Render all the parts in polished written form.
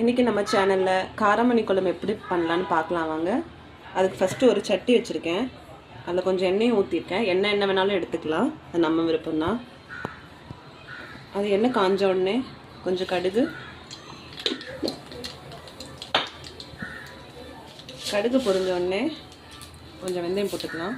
இன்றைக்கி நம்ம சேனலில் காரமணி குழம்பு எப்படி பண்ணலான்னு பார்க்கலாம் வாங்க. அதுக்கு ஃபஸ்ட்டு ஒரு சட்டி வச்சுருக்கேன். அதில் கொஞ்சம் எண்ணெய் ஊற்றிருக்கேன். எண்ணெய் வேணாலும் எடுத்துக்கலாம், அது நம்ம விருப்பம்தான். அது எண்ணெய் காஞ்ச உடனே கொஞ்சம் கடுகு பொரிஞ்ச உடனே கொஞ்சம் வெந்தயம் போட்டுக்கலாம்.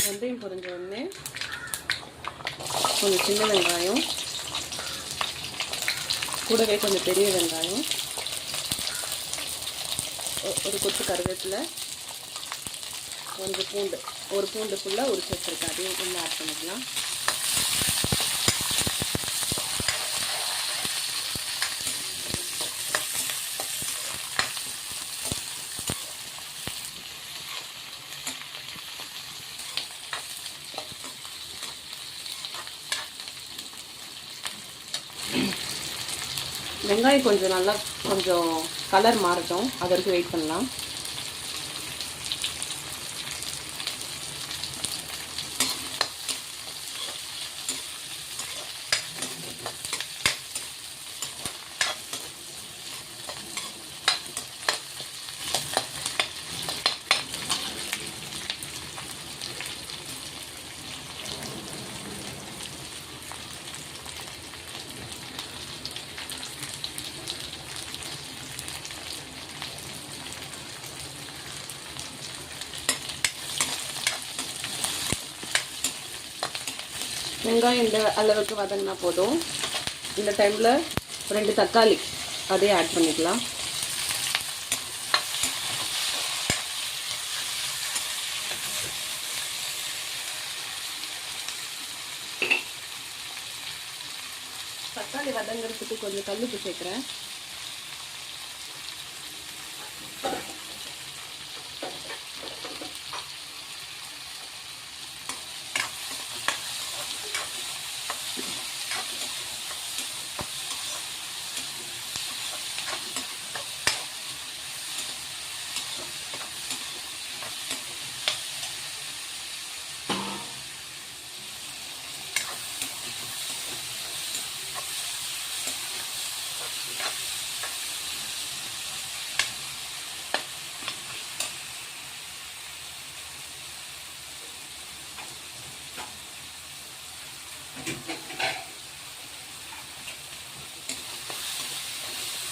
வெந்தயம் பொரிஞ்ச உடனே கொஞ்சம் சின்ன வெங்காயம், கூடவே கொஞ்சம் பெரிய வெங்காயம், ஒரு கொத்து கருவேப்பிலை, கொஞ்சம் பூண்டு, ஒரு பூண்டு ஃபுல்லாக உரிச்சு வச்சுருக்கேன், அதையும் கொஞ்சம் ஆட் பண்ணிக்கலாம். வெங்காயம் கொஞ்சம் கலர் மாறட்டும், அது வரைக்கும் வெயிட் பண்ணலாம். வெங்காயம் இந்த அளவுக்கு வதங்கினா போதும். இந்த டைமில் 2 தக்காளி அதே ஆட் பண்ணிக்கலாம். தக்காளி வதங்கிறதுக்கு கொஞ்சம் கல்லுப்பு சேர்க்குறேன்.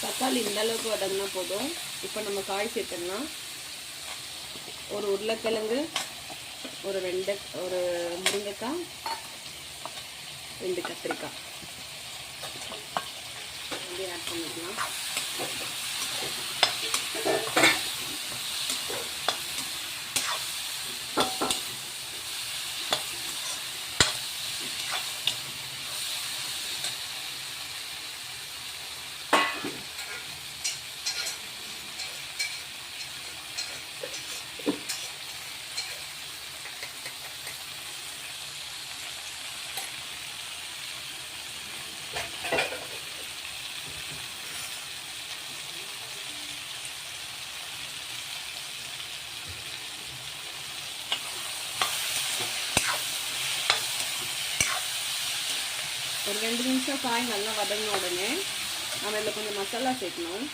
தக்காளி இந்த அளவுக்கு வதங்கினா போதும். இப்போ நம்ம காய் சேர்த்துடலாம். ஒரு உருளைக்கிழங்கு, ஒரு முருங்கைக்காய், 2 கத்திரிக்காய் அப்படியே ஆட் பண்ணிக்கலாம். ஒரு 2 நிமிஷம் காய் நல்லா வதங்கின உடனே நம்ம இதில் கொஞ்சம் மசாலா சேர்க்கணும்.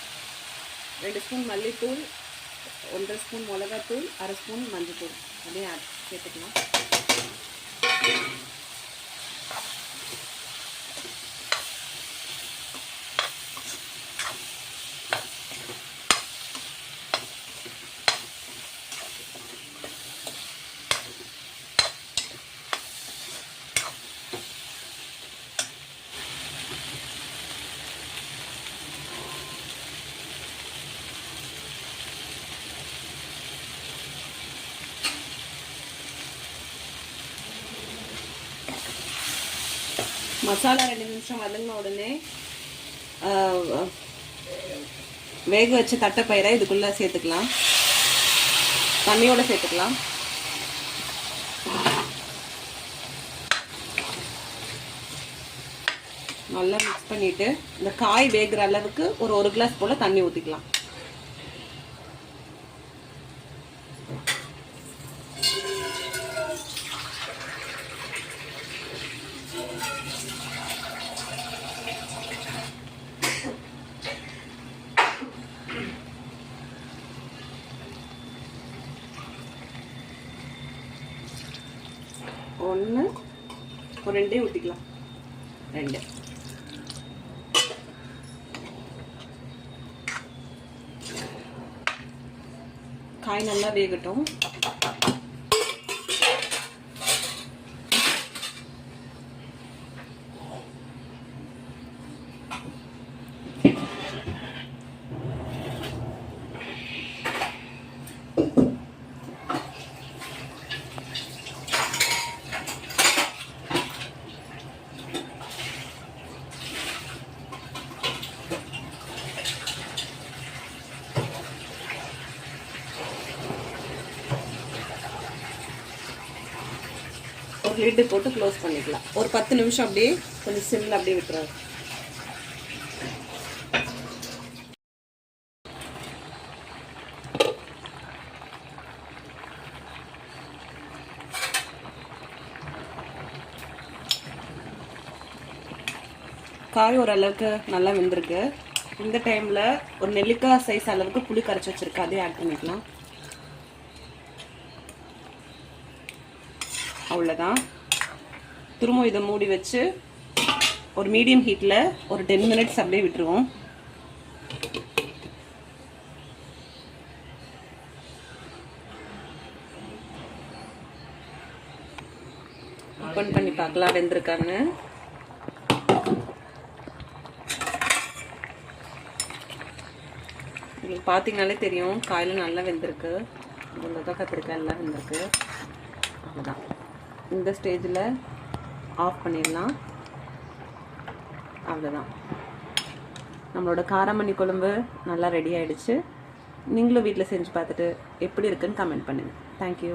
2 ஸ்பூன் மல்லித்தூள், 1 ஸ்பூன் மிளகாத்தூள், 1/2 ஸ்பூன் மஞ்சள்தூள் அப்படியே சேர்த்துக்கலாம். மசாலா 2 நிமிஷம் வதங்கின உடனே வேக வச்ச தட்டைப்பயிரை இதுக்குள்ளே சேர்த்துக்கலாம். தண்ணியோடு சேர்த்துக்கலாம். நல்லா மிக்ஸ் பண்ணிவிட்டு இந்த காய் வேகிற அளவுக்கு ஒரு கிளாஸ் போல் தண்ணி ஊற்றிக்கலாம். ஒன்று ஒரு 2 ஊற்றிக்கலாம். 2 காய் நல்லா வேகட்டும். லிட்டு போட்டு க்ளோஸ் பண்ணிக்கலாம். ஒரு 10 நிமிஷம் அப்படியே கொஞ்சம் சிம்மில் அப்படியே விட்டுறாரு. காய் ஓரளவுக்கு நல்லா வெந்திருக்கு. இந்த டைமில் ஒரு நெல்லிக்காய் சைஸ் அளவுக்கு புளி கரைச்சி வச்சுருக்கு, அதையும் ஆட் பண்ணிக்கலாம். அவ்வளோதான். திரும்ப இதை மூடி வச்சு ஒரு மீடியம் ஹீட்டில் ஒரு 10 மினிட்ஸ் அப்படியே விட்டுருவோம். ஓப்பன் பண்ணி பார்க்கலாம் வெந்திருக்கான்னு. உங்களுக்கு பார்த்தீங்கனாலே தெரியும் காயில் நல்லா வெந்திருக்கு. இவ்வளோ தான் கத்திரிக்காய் எல்லாம் வெந்திருக்கு. அவ்வளோதான். இந்த ஸ்டேஜில் ஆஃப் பண்ணிடலாம். அவ்வளோதான். நம்மளோட காராமணி குழம்பு நல்லா ரெடி ஆகிடுச்சு. நீங்களும் வீட்டில் செஞ்சு பார்த்துட்டு எப்படி இருக்குன்னு கமெண்ட் பண்ணுங்கள். தேங்க்யூ.